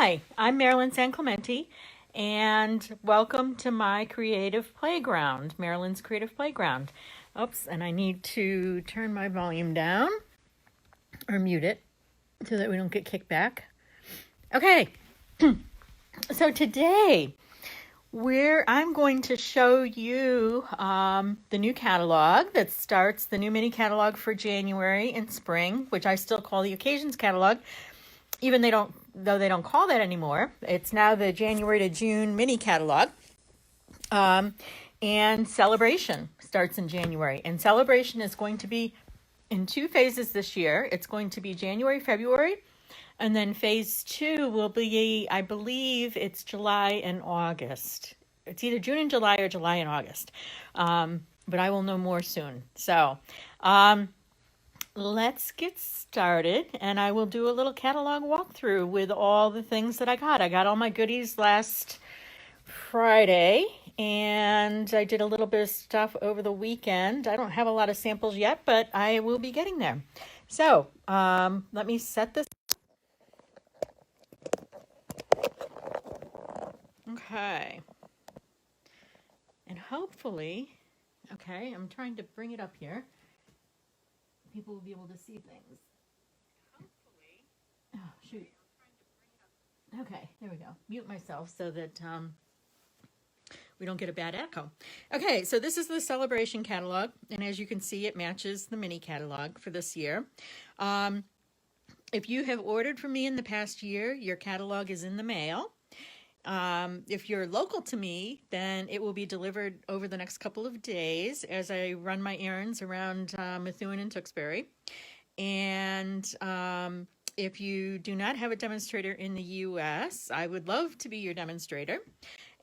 Hi, I'm Marilyn San Clemente, and welcome to my creative playground, Marilyn's Creative Playground. Oops, and I need to turn my volume down or mute it so that we don't get kicked back. Okay, so today I'm going to show you the new catalog that starts the new mini catalog for January and spring, which I still call the Occasions catalog, even though they don't call that anymore. It's now the January to June mini catalog. And Sale-a-bration starts in January. And Sale-a-bration is going to be in two phases this year. It's going to be January, February, and then phase two will be, I believe it's July and August. It's either June and July or July and August. But I will know more soon. So let's get started, and I will do a little catalog walkthrough with all the things that I got. I got all my goodies last Friday, and I did a little bit of stuff over the weekend. I don't have a lot of samples yet, but I will be getting there. So let me set this. Okay. And hopefully, okay, I'm trying to bring it up here. People will be able to see things. Hopefully. Oh, shoot. Okay, there we go. Mute myself so that we don't get a bad echo. Okay, so this is the Sale-a-bration catalog, and as you can see, it matches the mini catalog for this year. If you have ordered from me in the past year, your catalog is in the mail. If you're local to me, then it will be delivered over the next couple of days as I run my errands around Methuen and Tewksbury. And if you do not have a demonstrator in the U.S., I would love to be your demonstrator.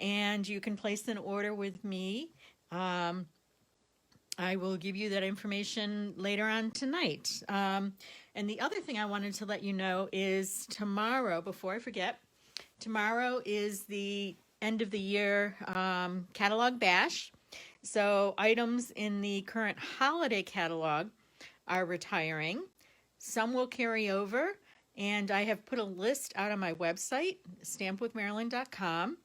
And you can place an order with me. I will give you that information later on tonight. And the other thing I wanted to let you know is tomorrow, before I forget, tomorrow is the end of the year catalog bash. So items in the current holiday catalog are retiring. Some will carry over, and I have put a list out on my website, stampwithmarilyn.com,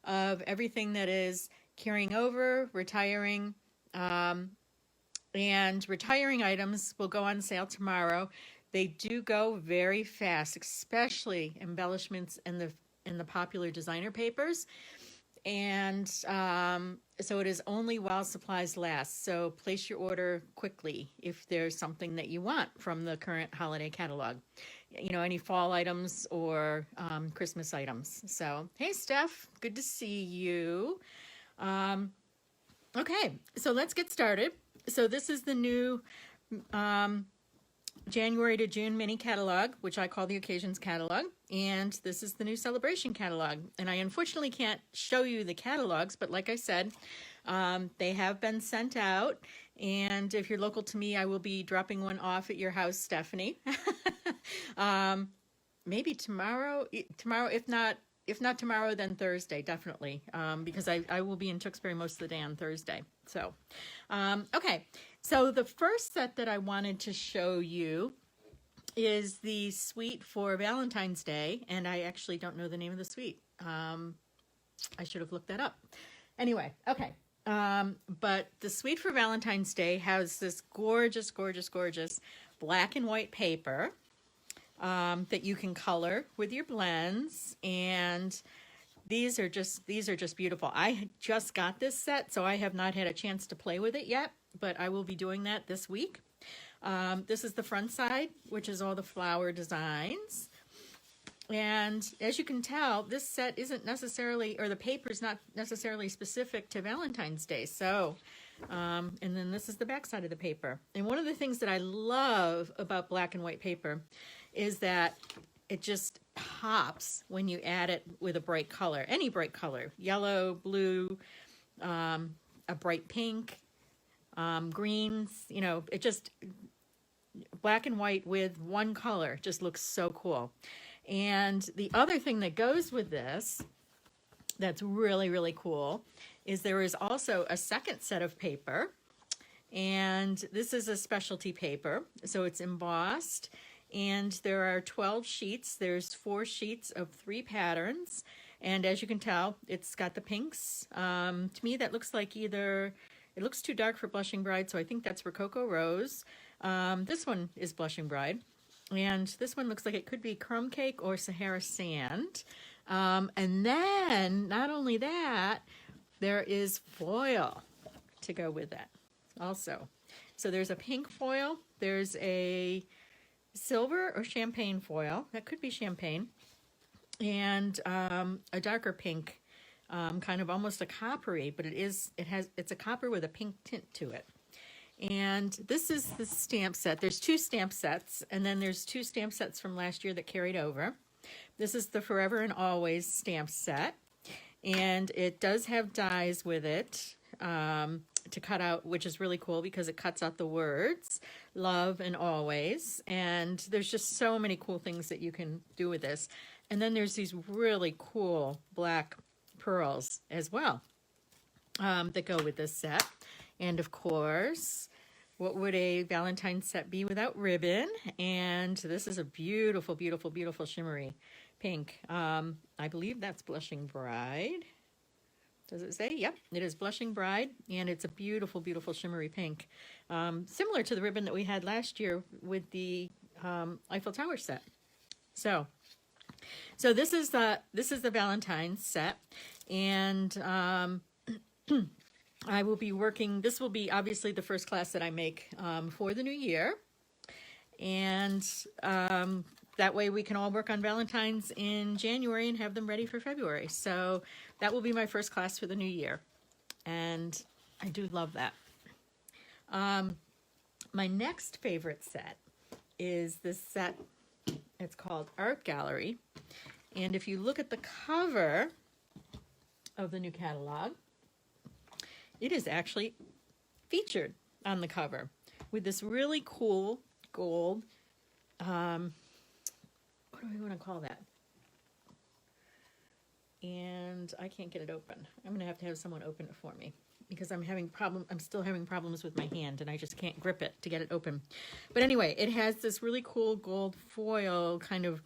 of everything that is carrying over, retiring, and retiring items will go on sale tomorrow. They do go very fast, especially embellishments in the popular designer papers. And so it is only while supplies last. So place your order quickly if there's something that you want from the current holiday catalog. You know, any fall items or Christmas items. So, hey, Steph, good to see you. Okay, so let's get started. So this is the new January to June mini catalog, which I call the Occasions catalog, and this is the new Sale-a-bration catalog. And I unfortunately can't show you the catalogs, but like I said, they have been sent out, and if you're local to me, I will be dropping one off at your house, Stephanie. Maybe tomorrow, if not tomorrow, then Thursday, definitely, because I will be in Tewksbury most of the day on Thursday. So, okay. So the first set that I wanted to show you is the suite for Valentine's Day, and I actually don't know the name of the suite. I should have looked that up. Anyway, okay. But the suite for Valentine's Day has this gorgeous, gorgeous, gorgeous black and white paper that you can color with your blends, and these are just beautiful. I just got this set, so I have not had a chance to play with it yet, but I will be doing that this week. This is the front side, which is all the flower designs. And as you can tell, this set isn't necessarily, or the paper is not necessarily specific to Valentine's Day. So, and then this is the back side of the paper. And one of the things that I love about black and white paper is that it just pops when you add it with a bright color, any bright color, yellow, blue, a bright pink, greens, you know, it just, black and white with one color just looks so cool. And the other thing that goes with this that's really, really cool is there is also a second set of paper, and this is a specialty paper, so it's embossed, and there are 12 sheets. There's 4 sheets of 3 patterns, and as you can tell, it's got the pinks. To me, that looks like either, it looks too dark for Blushing Bride, so I think that's Rococo Rose. This one is Blushing Bride, and this one looks like it could be Crumb Cake or Sahara Sand. And then, not only that, there is foil to go with that also. So there's a pink foil, there's a silver or champagne foil, that could be champagne, and a darker pink, kind of almost a coppery, but it's a copper with a pink tint to it. And this is the stamp set. There's 2 stamp sets, and then there's 2 stamp sets from last year that carried over. This is the Forever and Always stamp set, and it does have dies with it to cut out, which is really cool because it cuts out the words love and always, and there's just so many cool things that you can do with this. And then there's these really cool black pearls as well that go with this set. And of course, what would a Valentine's set be without ribbon? And this is a beautiful, beautiful, beautiful shimmery pink. I believe that's Blushing Bride. Does it say? Yep, it is Blushing Bride, and it's a beautiful, beautiful shimmery pink. Similar to the ribbon that we had last year with the Eiffel Tower set. So this is the Valentine's set, and I will be working, this will be obviously the first class that I make for the new year, and that way we can all work on Valentine's in January and have them ready for February. So that will be my first class for the new year, and I do love that. My next favorite set is this set. It's called Art Gallery, and if you look at the cover of the new catalog, it is actually featured on the cover with this really cool gold, what do we want to call that? And I can't get it open. I'm going to have someone open it for me because I'm still having problems with my hand, and I just can't grip it to get it open. But anyway, it has this really cool gold foil kind of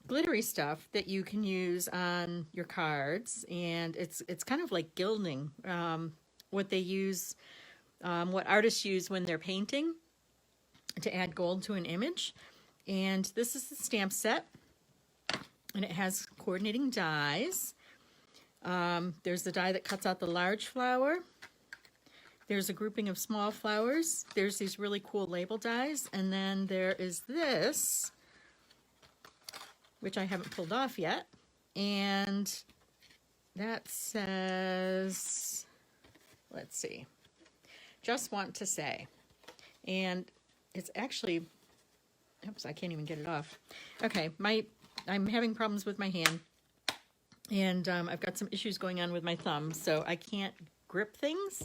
glittery stuff that you can use on your cards, and it's kind of like gilding, what they use, what artists use when they're painting to add gold to an image. And this is the stamp set, and it has coordinating dies. There's the die that cuts out the large flower. There's a grouping of small flowers. There's these really cool label dies, and then there is this, which I haven't pulled off yet, and that says, let's see, just want to say, and it's actually, oops, I can't even get it off. Okay, I'm having problems with my hand, and I've got some issues going on with my thumb, so I can't grip things.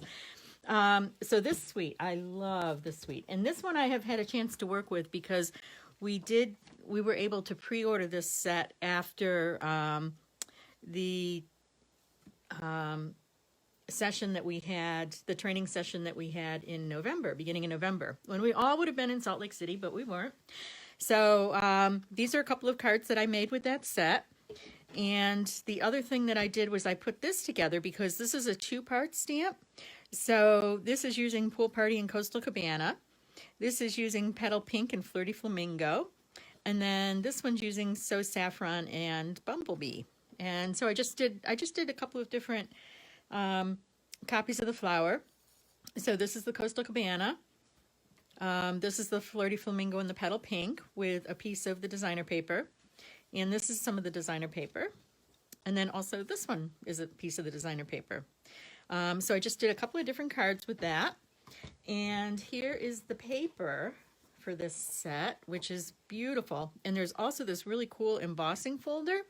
So this suite, I love this suite, and this one I have had a chance to work with because we were able to pre-order this set after the session that we had, the training session that we had in November, beginning of November, when we all would have been in Salt Lake City, but we weren't. So these are a couple of cards that I made with that set. And the other thing that I did was I put this together because this is a 2-part stamp. So this is using Pool Party and Coastal Cabana. This is using Petal Pink and Flirty Flamingo. And then this one's using So Saffron and Bumblebee. And so I just did a couple of different copies of the flower. So this is the Coastal Cabana. This is the Flirty Flamingo and the Petal Pink with a piece of the designer paper. And this is some of the designer paper. And then also this one is a piece of the designer paper. So I just did a couple of different cards with that. And here is the paper for this set, which is beautiful. And there's also this really cool embossing folder.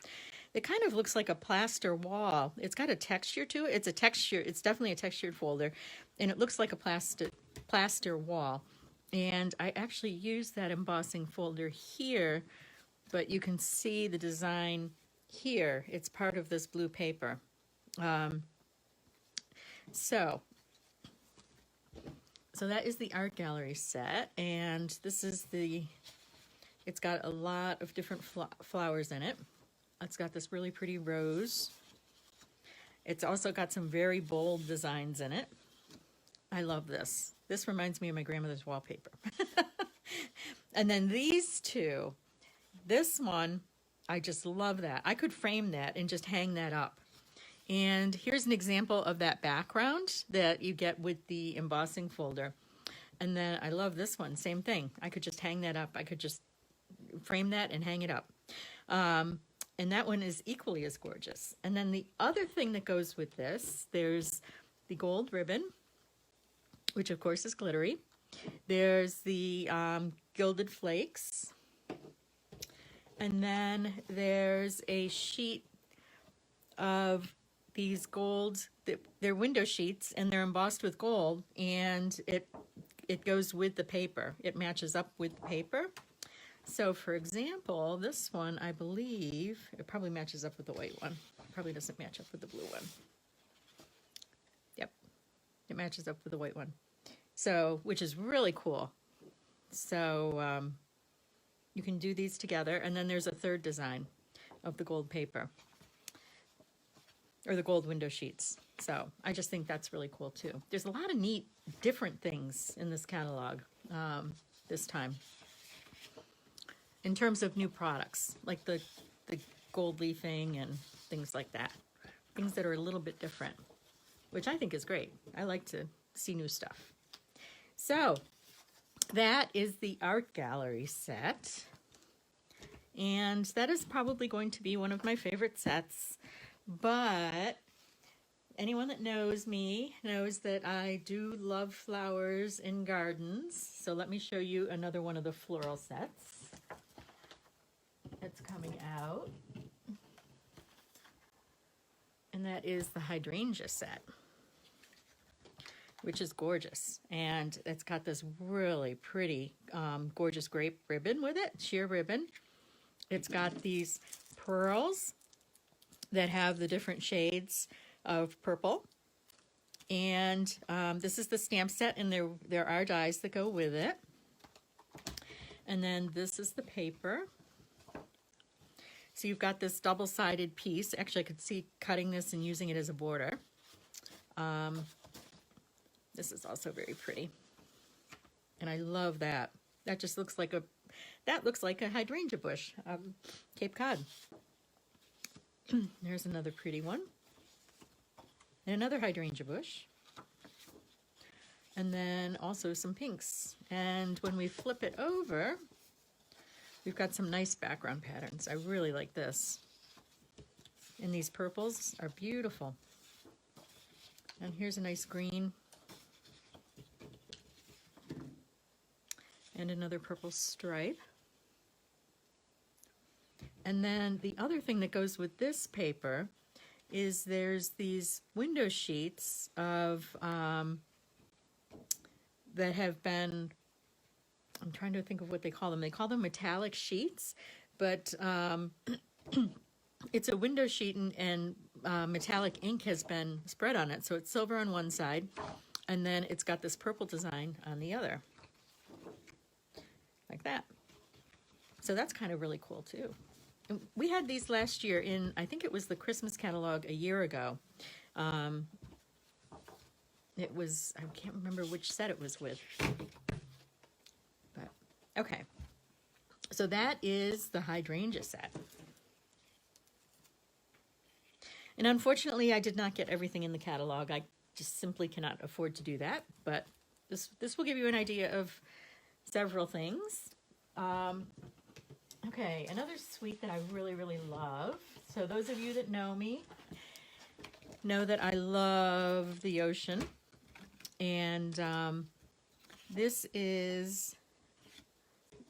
It kind of looks like a plaster wall. It's got a texture to it. It's definitely a textured folder. And it looks like a plaster wall. And I actually used that embossing folder here, but you can see the design here. It's part of this blue paper. So that is the Art Gallery set, and this is the It's got a lot of different flowers in it. It's got this really pretty rose. It's also got some very bold designs in it. I love this. This reminds me of my grandmother's wallpaper. And then these two, this one, I just love that. I could frame that and just hang that up. And here's an example of that background that you get with the embossing folder. And then I love this one, same thing. I could just hang that up. I could just frame that and hang it up. And that one is equally as gorgeous. And then the other thing that goes with this, there's the gold ribbon, which of course is glittery. There's the gilded flakes. And then there's a sheet of these gold, they're window sheets and they're embossed with gold, and it goes with the paper. It matches up with the paper. So for example, this one, I believe, it probably matches up with the white one. It probably doesn't match up with the blue one. Yep, it matches up with the white one. So, which is really cool. So you can do these together, and then there's a third design of the gold paper, or the gold window sheets. So I just think that's really cool too. There's a lot of neat, different things in this catalog this time. In terms of new products, like the gold leafing and things like that. Things that are a little bit different, which I think is great. I like to see new stuff. So that is the art gallery set. And that is probably going to be one of my favorite sets. But anyone that knows me knows that I do love flowers in gardens. So let me show you another one of the floral sets that's coming out. And that is the hydrangea set, which is gorgeous. And it's got this really pretty, gorgeous grape ribbon with it, sheer ribbon. It's got these pearls that have the different shades of purple. And this is the stamp set, and there are dies that go with it. And then this is the paper. So you've got this double-sided piece. Actually, I could see cutting this and using it as a border. This is also very pretty. And I love that. That just looks like a hydrangea bush, Cape Cod. There's another pretty one. And another hydrangea bush. And then also some pinks. And when we flip it over, we've got some nice background patterns. I really like this. And these purples are beautiful. And here's a nice green. And another purple stripe. And then the other thing that goes with this paper is there's these window sheets of that have been, I'm trying to think of what they call them. They call them metallic sheets, but it's a window sheet and metallic ink has been spread on it. So it's silver on one side, and then it's got this purple design on the other, like that. So that's kind of really cool too. And we had these last year in, I think it was the Christmas catalog a year ago. It was, I can't remember which set it was with. But, okay. So that is the hydrangea set. And unfortunately, I did not get everything in the catalog. I just simply cannot afford to do that. But this will give you an idea of several things. Okay, another suite that I really, really love. So those of you that know me know that I love the ocean. And this is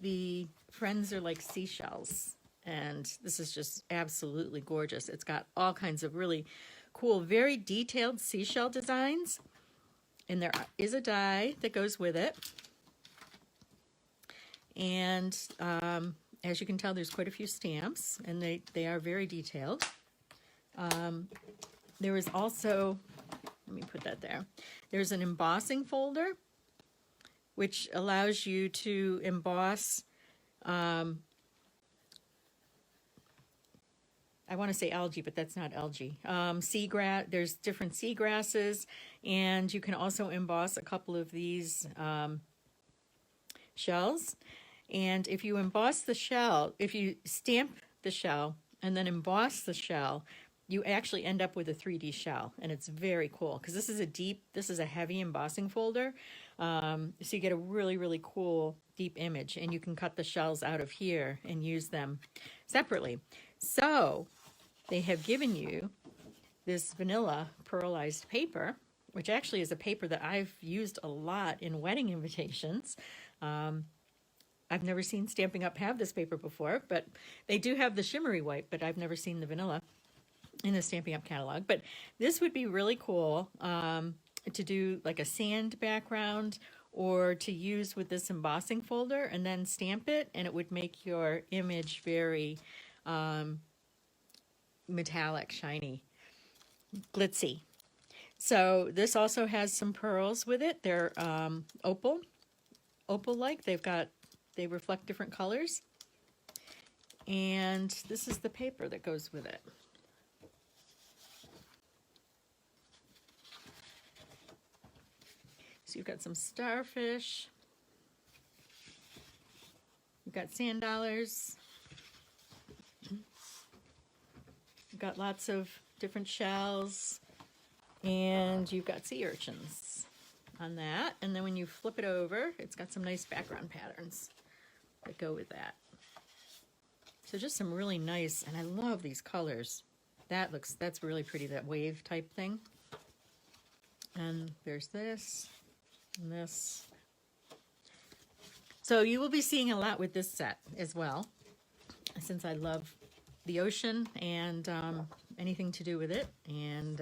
the Friends Are Like Seashells. And this is just absolutely gorgeous. It's got all kinds of really cool, very detailed seashell designs. And there is a die that goes with it. And as you can tell, there's quite a few stamps, and they are very detailed. There is also, let me put that there. There's an embossing folder, which allows you to emboss I want to say algae, but that's not algae. Seagrass, there's different seagrasses, and you can also emboss a couple of these shells. And if you emboss the shell, if you stamp the shell and then emboss the shell, you actually end up with a 3D shell, and it's very cool because this is a heavy embossing folder. So you get a really, really cool deep image, and you can cut the shells out of here and use them separately. So they have given you this vanilla pearlized paper, which actually is a paper that I've used a lot in wedding invitations. I've never seen Stampin' Up! Have this paper before, but they do have the shimmery white, but I've never seen the vanilla in the Stampin' Up! Catalog. But this would be really cool to do like a sand background, or to use with this embossing folder and then stamp it, and it would make your image very metallic, shiny, glitzy. So this also has some pearls with it. They're opal-like. They reflect different colors. And this is the paper that goes with it. So you've got some starfish. You've got sand dollars. You've got lots of different shells. And you've got sea urchins on that. And then when you flip it over, it's got some nice background patterns that go with that. So just some really nice, and I love these colors. That's really pretty, that wave type thing. And there's this and this. So you will be seeing a lot with this set as well, since I love the ocean and anything to do with it. And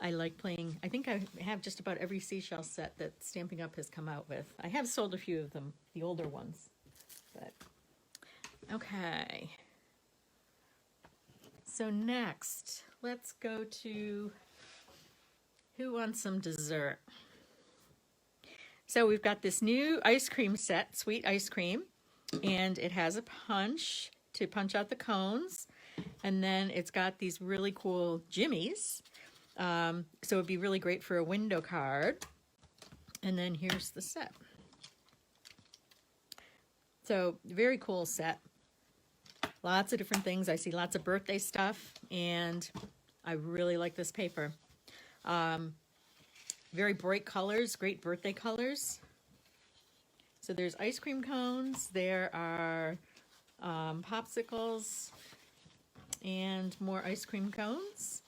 I like playing. I think I have just about every seashell set that Stampin' Up! Has come out with. I have sold a few of them, the older ones. But okay. So next, let's go to Who Wants Some Dessert? So we've got this new ice cream set, sweet ice cream, and it has a punch to punch out the cones, and then it's got these really cool jimmies. So it'd be really great for a window card. And then here's the set. So very cool set. Lots of different things. I see lots of birthday stuff, and I really like this paper. Very bright colors, great birthday colors. So there's ice cream cones, there are popsicles, and more ice cream cones.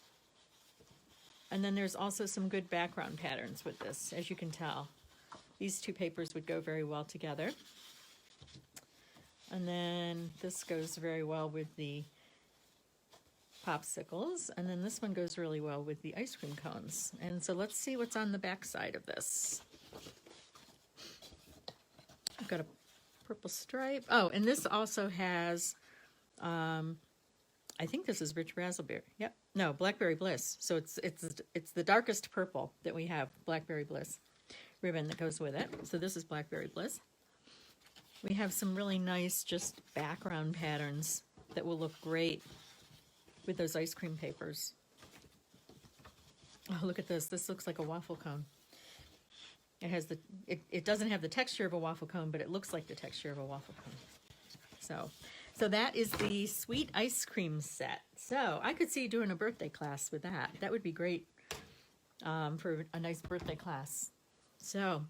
And then there's also some good background patterns with this, as you can tell. These two papers would go very well together. And then this goes very well with the popsicles. And then this one goes really well with the ice cream cones. And so let's see what's on the back side of this. I've got a purple stripe. Oh, and this also has, I think this is rich raspberry. Yep. No, blackberry bliss. So it's the darkest purple that we have, blackberry bliss ribbon that goes with it. So this is blackberry bliss. We have some really nice just background patterns that will look great with those ice cream papers. Oh, look at this. This looks like a waffle cone. It has it doesn't have the texture of a waffle cone, but it looks like the texture of a waffle cone. So that is the sweet ice cream set. So I could see you doing a birthday class with that. That would be great for a nice birthday class. So,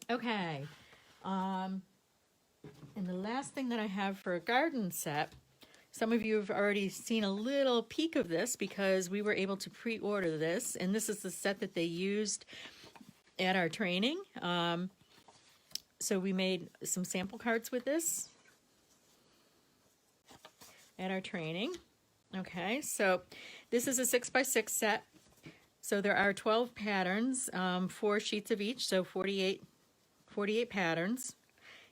okay. And the last thing that I have for a garden set, some of you have already seen a little peek of this because we were able to pre-order this. And this is the set that they used at our training. So we made some sample cards with this at our training. Okay, so this is a 6x6 set. So there are 12 patterns, 4 sheets of each, so 48 patterns,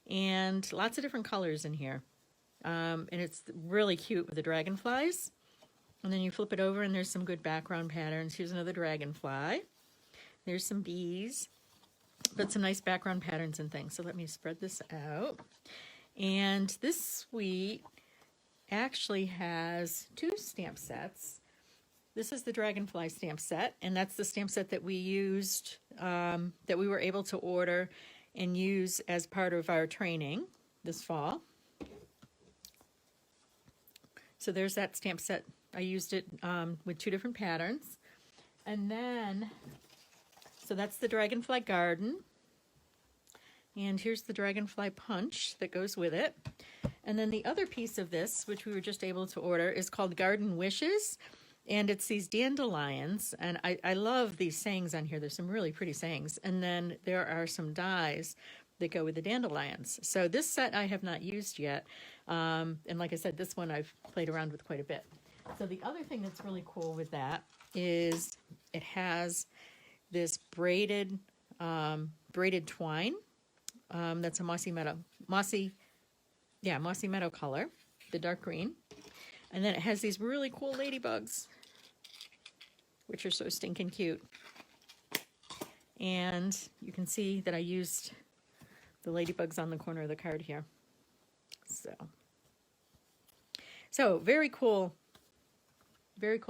and lots of different colors in here. And it's really cute with the dragonflies. And then you flip it over and there's some good background patterns. Here's another dragonfly. There's some bees. but some nice background patterns and things. So let me spread this out. And this suite actually has 2 stamp sets. This is the Dragonfly stamp set, and that's the stamp set that we used, that we were able to order and use as part of our training this fall. So there's that stamp set. I used it with 2 different patterns. And then, so that's the Dragonfly Garden. And here's the Dragonfly Punch that goes with it. And then the other piece of this, which we were just able to order, is called Garden Wishes. And it's these dandelions. And I love these sayings on here. There's some really pretty sayings. And then there are some dies that go with the dandelions. So this set I have not used yet. And like I said, this one I've played around with quite a bit. So the other thing that's really cool with that is it has this braided twine. That's a mossy meadow color, the dark green. And then it has these really cool ladybugs, which are so stinking cute. And you can see that I used the ladybugs on the corner of the card here. So very cool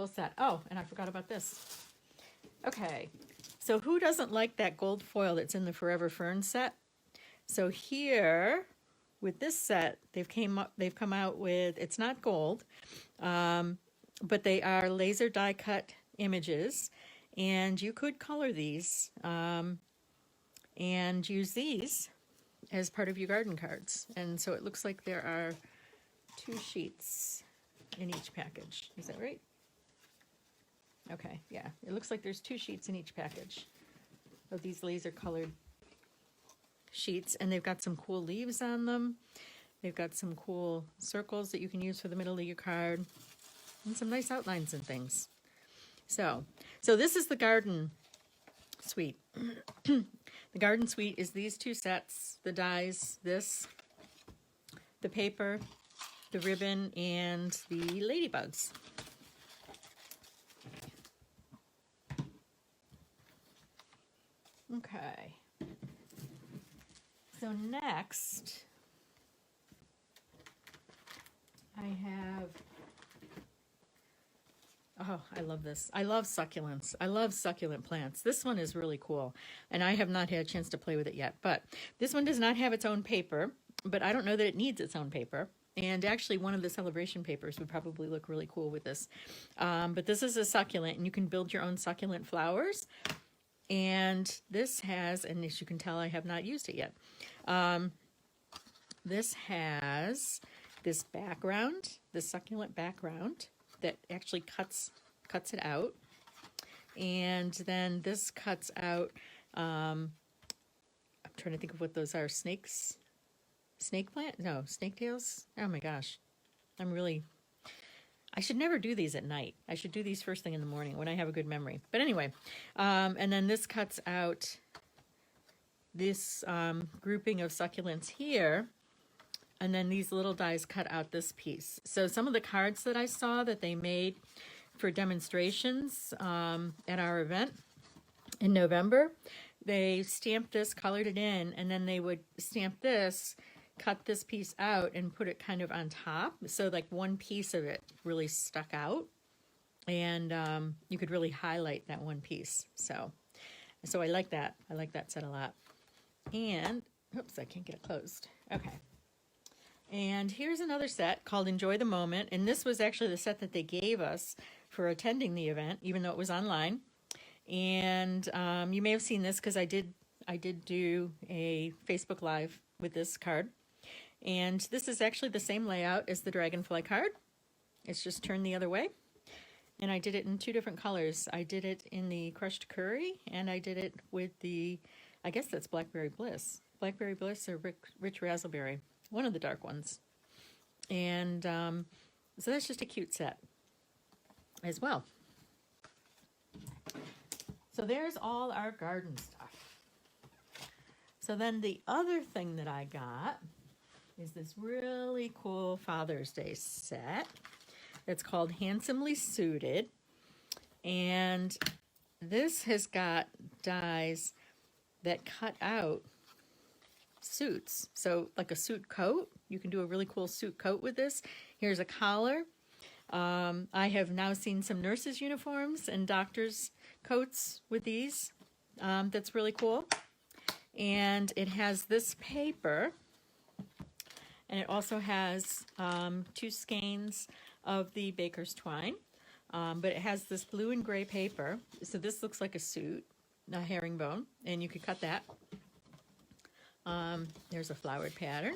set. Oh, and I forgot about this. Okay, so who doesn't like that gold foil that's in the Forever Fern set? So here, with this set, they've come out with, it's not gold, but they are laser die cut images, and you could color these and use these as part of your garden cards. And so it looks like there are 2 sheets in each package. Is that right? Okay, yeah. It looks like there's 2 sheets in each package of these laser colored sheets, and they've got some cool leaves on them. They've got some cool circles that you can use for the middle of your card, and some nice outlines and things. So this is the garden suite. The garden suite is these 2 sets, the dies, the paper, the ribbon, and the ladybugs. Okay. So next, I have, oh, I love this. I love succulents. I love succulent plants. This one is really cool, and I have not had a chance to play with it yet. But this one does not have its own paper, but I don't know that it needs its own paper. And actually, one of the Sale-a-bration papers would probably look really cool with this. But this is a succulent, and you can build your own succulent flowers. And this has, and as you can tell, I have not used it yet. This has this background, this succulent background that actually cuts it out. And then this cuts out, I'm trying to think of what those are, snakes? Snake plant? No, snake tails? Oh my gosh. I should never do these at night. I should do these first thing in the morning when I have a good memory. But anyway, and then this cuts out this grouping of succulents here, and then these little dies cut out this piece. So some of the cards that I saw that they made for demonstrations at our event in November, they stamped this, colored it in, and then they would stamp this, cut this piece out, and put it kind of on top. So like one piece of it really stuck out, and you could really highlight that one piece. So I like that. I like that set a lot. And, oops, I can't get it closed. Okay. And here's another set called Enjoy the Moment. And this was actually the set that they gave us for attending the event, even though it was online. And you may have seen this because I did do a Facebook Live with this card. And this is actually the same layout as the Dragonfly card. It's just turned the other way. And I did it in 2 different colors. I did it in the Crushed Curry, and I did it with the, I guess that's Blackberry Bliss. Blackberry Bliss or Rich Razzleberry, one of the dark ones. And so that's just a cute set as well. So there's all our garden stuff. So then the other thing that I got is this really cool Father's Day set. It's called Handsomely Suited. And this has got dies that cut out suits. So like a suit coat, you can do a really cool suit coat with this. Here's a collar. I have now seen some nurses' uniforms and doctors' coats with these. That's really cool. And it has this paper, and it also has 2 skeins of the baker's twine. But it has this blue and gray paper. So this looks like a suit, a herringbone, and you could cut that. There's a flowered pattern.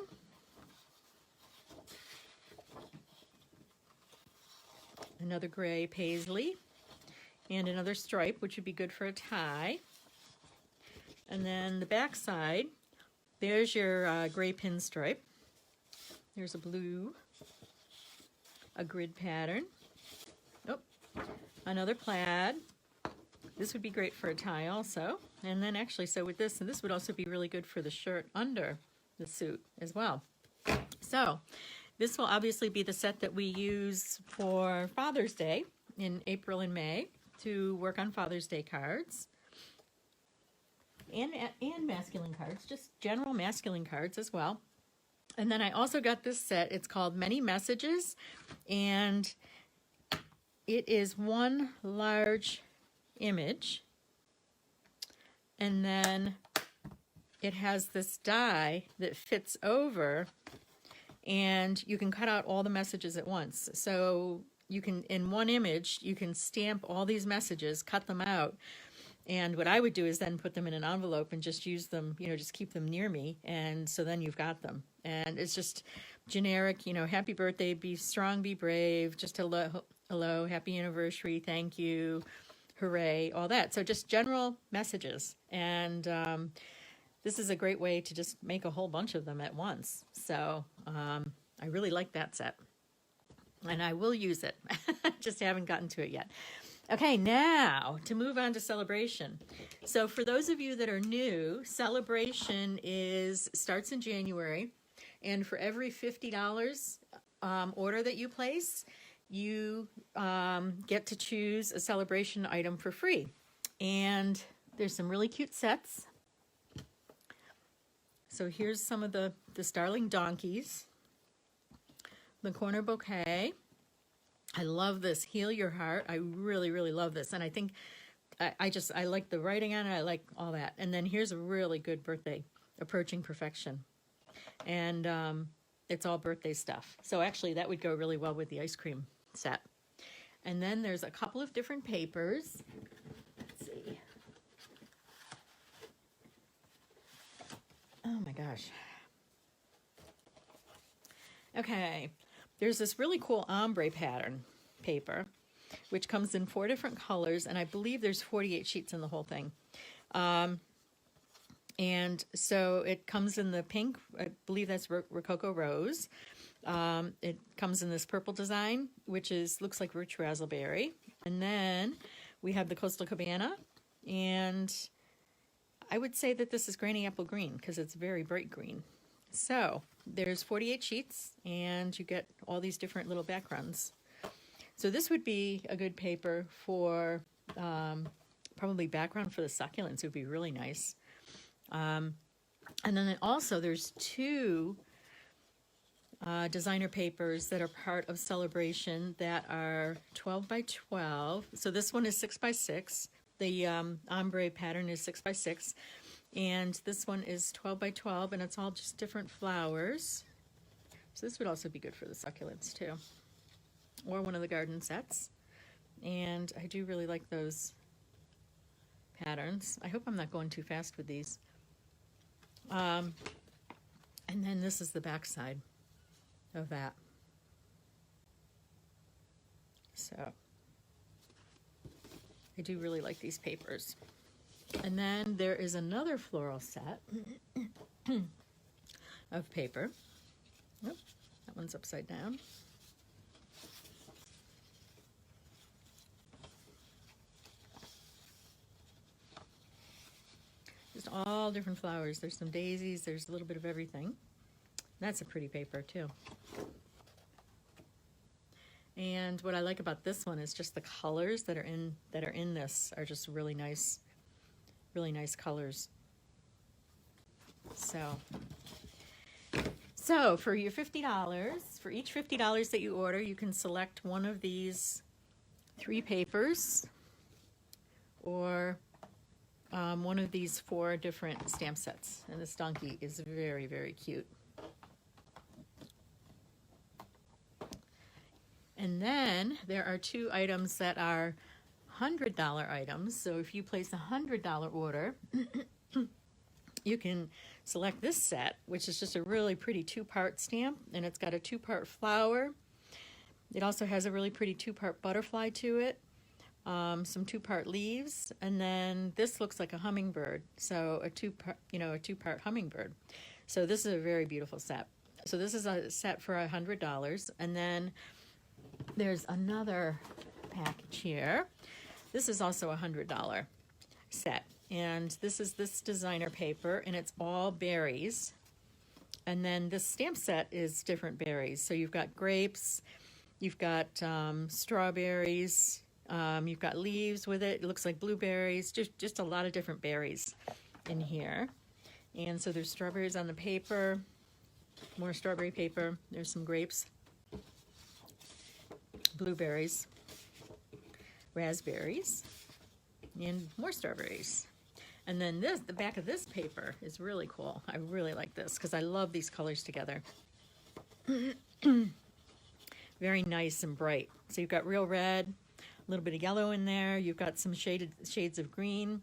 Another gray paisley, and another stripe, which would be good for a tie. And then the back side, there's your gray pinstripe. There's a blue, a grid pattern. Oh, another plaid. This would be great for a tie also. And then actually, so with this, and this would also be really good for the shirt under the suit as well. So this will obviously be the set that we use for Father's Day in April and May to work on Father's Day cards. And masculine cards, just general masculine cards as well. And then I also got this set. It's called Many Messages, and it is one large image, and then it has this die that fits over, and you can cut out all the messages at once. So you can, in one image, you can stamp all these messages, cut them out, and what I would do is then put them in an envelope and just use them, just keep them near me, and so then you've got them. And it's just generic, happy birthday, be strong, be brave, just hello, happy anniversary, thank you, hooray, all that. So just general messages. And this is a great way to just make a whole bunch of them at once. So I really like that set. And I will use it. Just haven't gotten to it yet. Okay, now to move on to Sale-a-bration. So for those of you that are new, Sale-a-bration starts in January. And for every $50 order that you place, you get to choose a Sale-a-bration item for free. And there's some really cute sets. So here's some of the starling donkeys. The corner bouquet. I love this, Heal Your Heart. I really, really love this. And I think I like the writing on it. I like all that. And then here's a really good birthday, Approaching Perfection. And it's all birthday stuff. So actually that would go really well with the ice cream set. And then there's a couple of different papers. Let's see. Oh my gosh. Okay. There's this really cool ombre pattern paper, which comes in 4 different colors, and I believe there's 48 sheets in the whole thing. And so it comes in the pink, I believe that's Rococo Rose. It comes in this purple design, which looks like rich raspberry. And then we have the Coastal Cabana, and I would say that this is Granny Apple Green because it's very bright green. So there's 48 sheets, and you get all these different little backgrounds. So this would be a good paper for probably background for the succulents. It would be really nice. And then also there's 2 designer papers that are part of Sale-a-bration that are 12 by 12. So this one is 6 by 6. The ombre pattern is 6 by 6. And this one is 12 by 12, and it's all just different flowers. So this would also be good for the succulents too. Or one of the garden sets. And I do really like those patterns. I hope I'm not going too fast with these. And then this is the back side of that. So I do really like these papers. And then there is another floral set of paper. Oh, that one's upside down. Just all different flowers. There's some daisies, there's a little bit of everything. That's a pretty paper too. And what I like about this one is just the colors that are in this are just really nice colors. So for your $50, for each $50 that you order, you can select one of these 3 papers or one of these 4 different stamp sets. And this donkey is very, very cute. And then there are 2 items that are $100 items. So if you place a $100 order, you can select this set, which is just a really pretty 2-part stamp, and it's got a 2-part flower. It also has a really pretty 2-part butterfly to it, some 2-part leaves, and then this looks like a hummingbird, so a 2-part hummingbird. So this is a very beautiful set. So this is a set for $100, and then there's another package here. This is also a $100 set. And this is this designer paper, and it's all berries. And then this stamp set is different berries. So you've got grapes, you've got strawberries, you've got leaves with it. It looks like blueberries, just a lot of different berries in here. And so there's strawberries on the paper, more strawberry paper. There's some grapes, blueberries, raspberries, and more strawberries. And then the back of this paper is really cool. I really like this because I love these colors together. Very nice and bright. So you've got real red, a little bit of yellow in there. You've got some shades of green,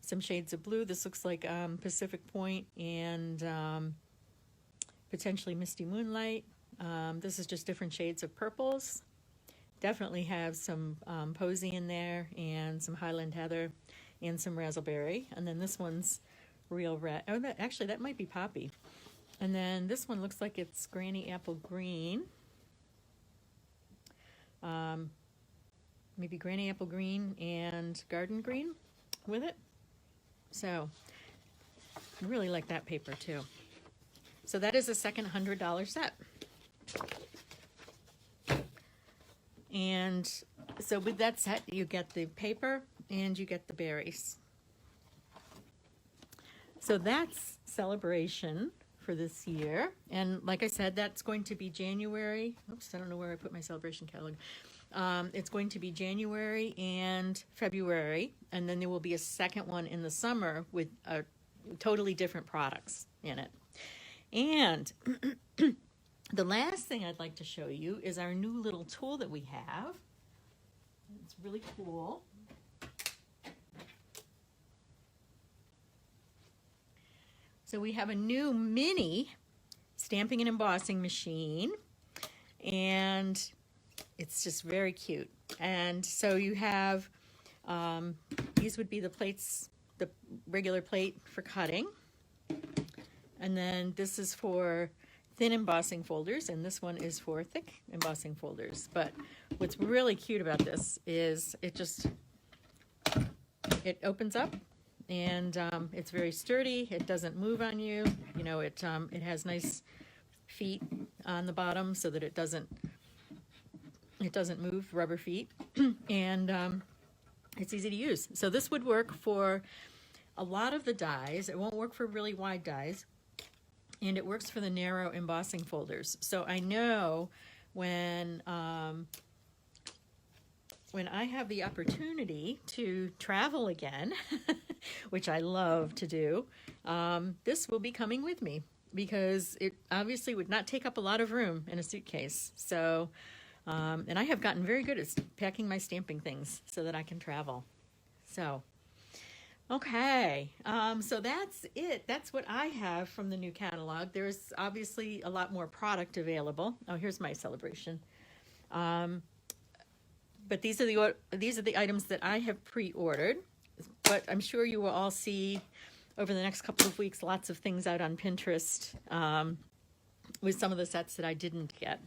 some shades of blue. This looks like Pacific Point and potentially Misty Moonlight. This is just different shades of purples. Definitely have some Posy in there and some Highland Heather and some raspberry. And then this one's real red. Oh, that might be poppy. And then this one looks like it's Granny Apple Green. Maybe Granny Apple Green and Garden Green with it. So I really like that paper too. So that is a second $100 set. And so with that set, you get the paper and you get the berries. So that's Sale-a-bration for this year. And like I said, that's going to be January. Oops, I don't know where I put my Sale-a-bration catalog. It's going to be January and February. And then there will be a second one in the summer with totally different products in it. And the last thing I'd like to show you is our new little tool that we have. It's really cool. So we have a new mini stamping and embossing machine, and it's just very cute. And so you have, these would be the plates, the regular plate for cutting. And then this is for thin embossing folders, and this one is for thick embossing folders. But what's really cute about this is it opens up, and it's very sturdy. It doesn't move on you. You know, it has nice feet on the bottom so that it doesn't move, rubber feet, and it's easy to use. So this would work for a lot of the dies. It won't work for really wide dies. And it works for the narrow embossing folders. So I know when I have the opportunity to travel again, which I love to do, this will be coming with me because it obviously would not take up a lot of room in a suitcase. So, and I have gotten very good at packing my stamping things so that I can travel. So. Okay, so that's it. That's what I have from the new catalog. There's obviously a lot more product available. Oh, here's my Sale-a-bration. But these are the items that I have pre-ordered. But I'm sure you will all see over the next couple of weeks lots of things out on Pinterest with some of the sets that I didn't get.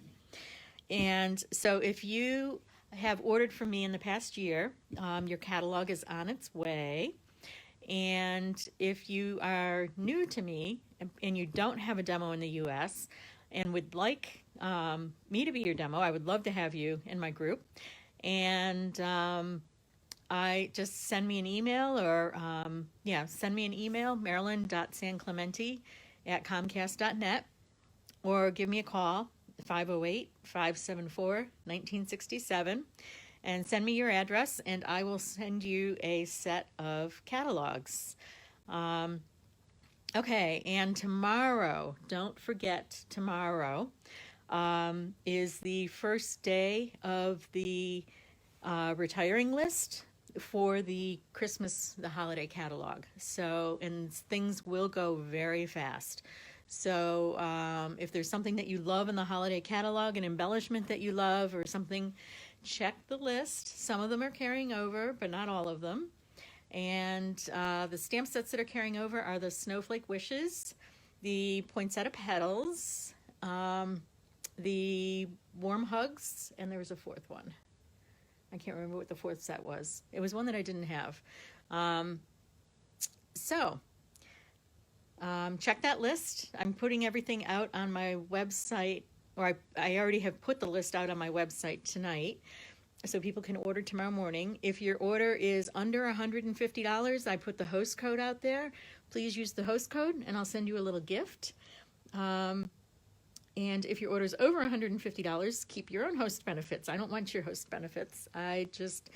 And so if you have ordered from me in the past year, your catalog is on its way. And if you are new to me and you don't have a demo in the US and would like me to be your demo, I would love to have you in my group. And I just send me an email or, send me an email, marilyn.sanclemente@comcast.net, or give me a call, 508-574-1967, and send me your address, and I will send you a set of catalogs. Okay, and tomorrow, don't forget, tomorrow is the first day of the retiring list for the holiday catalog. So, and things will go very fast. So, if there's something that you love in the holiday catalog, an embellishment that you love, or something, check the list. Some of them are carrying over, but not all of them. And the stamp sets that are carrying over are the Snowflake Wishes, the Poinsettia Petals, the Warm Hugs, and there was a fourth one. I can't remember what the fourth set was. It was one that I didn't have. Check that list. I'm putting everything out on my website, or I already have put the list out on my website tonight, so people can order tomorrow morning. If your order is under $150, I put the host code out there. Please use the host code, and I'll send you a little gift. And if your order is over $150, keep your own host benefits. I don't want your host benefits. I just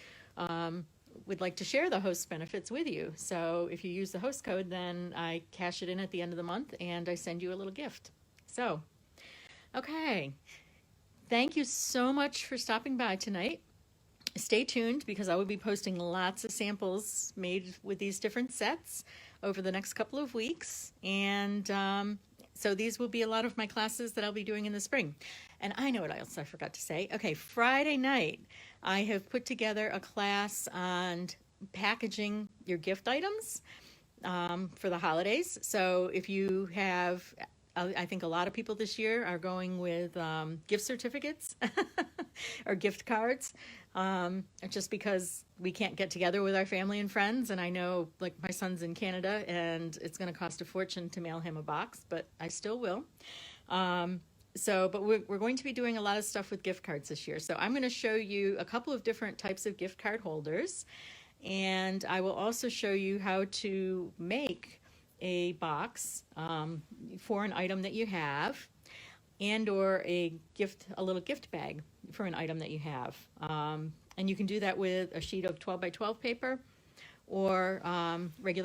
would like to share the host benefits with you. So if you use the host code, then I cash it in at the end of the month, and I send you a little gift. So, okay. Thank you so much for stopping by tonight. Stay tuned, because I will be posting lots of samples made with these different sets over the next couple of weeks. And so these will be a lot of my classes that I'll be doing in the spring. And I know what else I forgot to say. Okay, Friday night, I have put together a class on packaging your gift items for the holidays. So if you have, I think a lot of people this year are going with gift certificates or gift cards, just because we can't get together with our family and friends. And I know, like, my son's in Canada, and it's going to cost a fortune to mail him a box, but I still will. But we're going to be doing a lot of stuff with gift cards this year. So I'm going to show you a couple of different types of gift card holders, and I will also show you how to make a box for an item that you have, and or a little gift bag for an item that you have. And you can do that with a sheet of 12 by 12 paper or regular